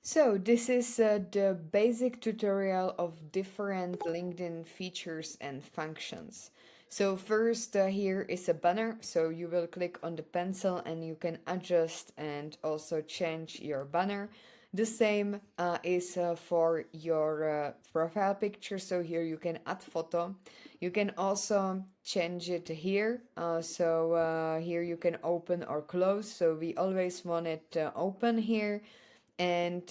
So this is the basic tutorial of different LinkedIn features and functions. So first here is a banner, so you will click on the pencil and you can adjust and also change your banner. The same is for your profile picture, so here you can add photo. You can also change it here, here you can open or close, so we always want it open here, and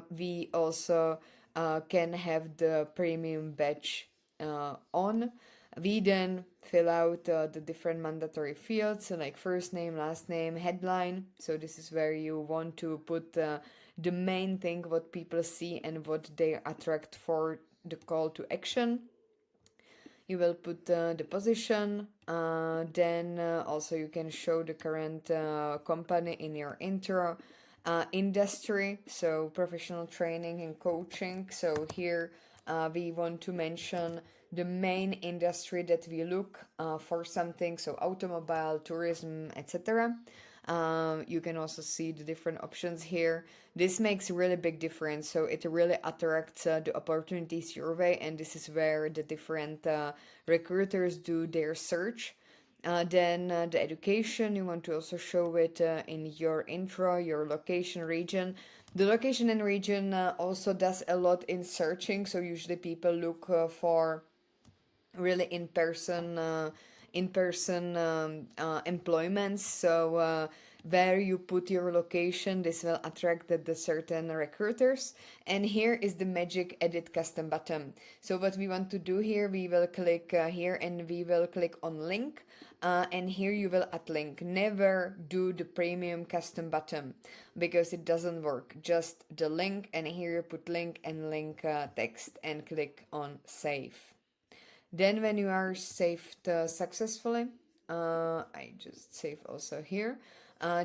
we also can have the premium badge on. We then fill out the different mandatory fields, so like first name, last name, headline. So this is where you want to put the main thing what people see and what they attract for the call to action. You will put the position, then also you can show the current company in your intro, industry, so professional training and coaching. So here we want to mention the main industry that we look for something, so automobile, tourism, etc. You can also see the different options here. This makes a really big difference, so it really attracts the opportunities your way, and this is where the different recruiters do their search. Then the education, you want to also show it in your intro, your location, region. The location and region also does a lot in searching, so usually people look for really in person employments. So where you put your location, this will attract the certain recruiters. And here is the magic edit custom button. So what we want to do here, we will click here and we will click on link, and here you will add link. Never do the premium custom button because it doesn't work. Just the link, and here you put link and link text and click on save. Then when you are saved successfully, I just save also here,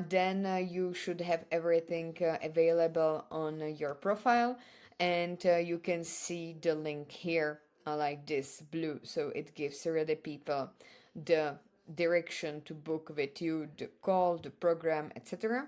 then you should have everything available on your profile, and you can see the link here like this blue, so it gives really people the direction to book with you, the call, the program, etc.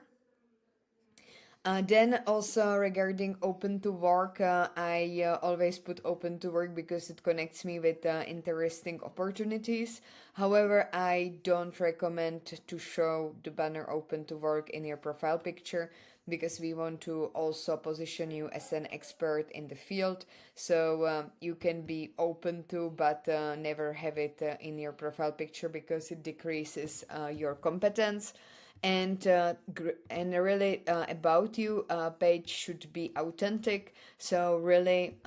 Then also regarding open to work, I always put open to work because it connects me with interesting opportunities. However, I don't recommend to show the banner open to work in your profile picture because we want to also position you as an expert in the field. So you can be open to, but never have it in your profile picture because it decreases your competence. And really about you page should be authentic, so really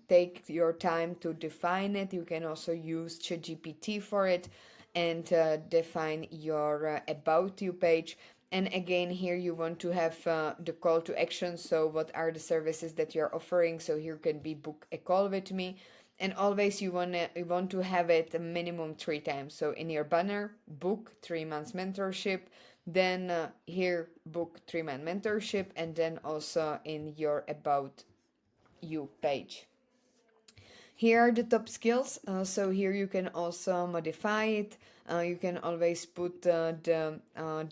take your time to define it. You can also use ChatGPT for it and define your about you page. And again, here you want to have the call to action, so what are the services that you're offering. So here can be book a call with me, and always you want to have it a minimum 3 times. So in your banner, book 3 months mentorship, then here book 3 month mentorship, and then also in your about you page. Here are the top skills. So here you can also modify it. You can always put the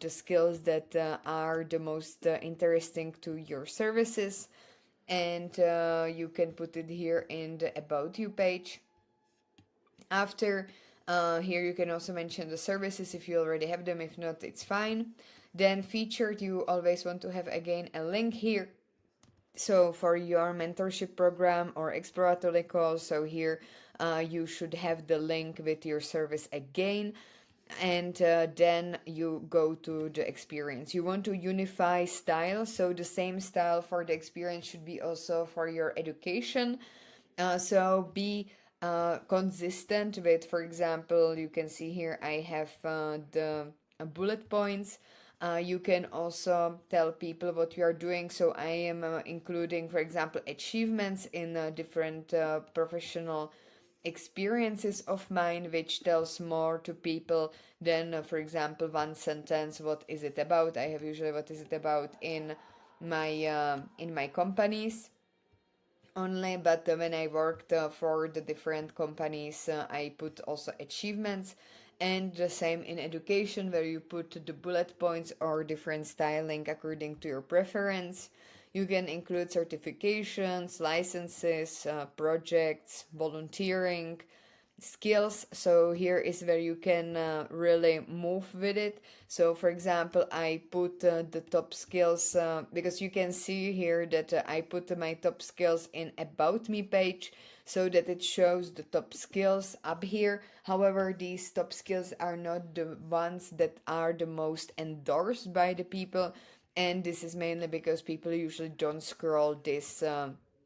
skills that are the most interesting to your services, and you can put it here in the about you page. After here you can also mention the services if you already have them. If not, it's fine. Then featured, you always want to have again a link here, so for your mentorship program or exploratory call. So here you should have the link with your service again, and then you go to the experience. You want to unify style, so the same style for the experience should be also for your education. So be consistent with, for example, you can see here I have the bullet points. You can also tell people what you are doing. So I am including, for example, achievements in different professional experiences of mine, which tells more to people than, for example, one sentence. What is it about? I have usually what is it about in my companies only, but when I worked for the different companies, I put also achievements, and the same in education where you put the bullet points or different styling according to your preference. You can include certifications, licenses, projects, volunteering, skills. So here is where you can really move with it. So for example, I put the top skills because you can see here that I put my top skills in about me page, so that it shows the top skills up here. However, these top skills are not the ones that are the most endorsed by the people, and this is mainly because people usually don't scroll this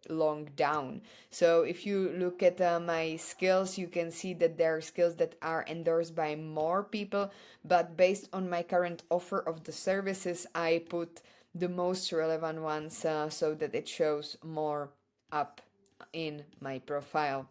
long down. So if you look at my skills, you can see that there are skills that are endorsed by more people, but based on my current offer of the services, I put the most relevant ones so that it shows more up in my profile.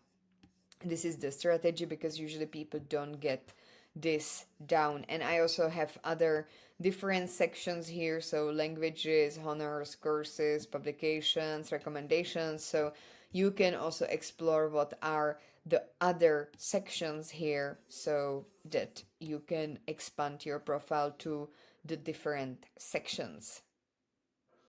This is the strategy because usually people don't get this down. And I also have other different sections here, so languages, honors, courses, publications, recommendations. So you can also explore what are the other sections here so that you can expand your profile to the different sections.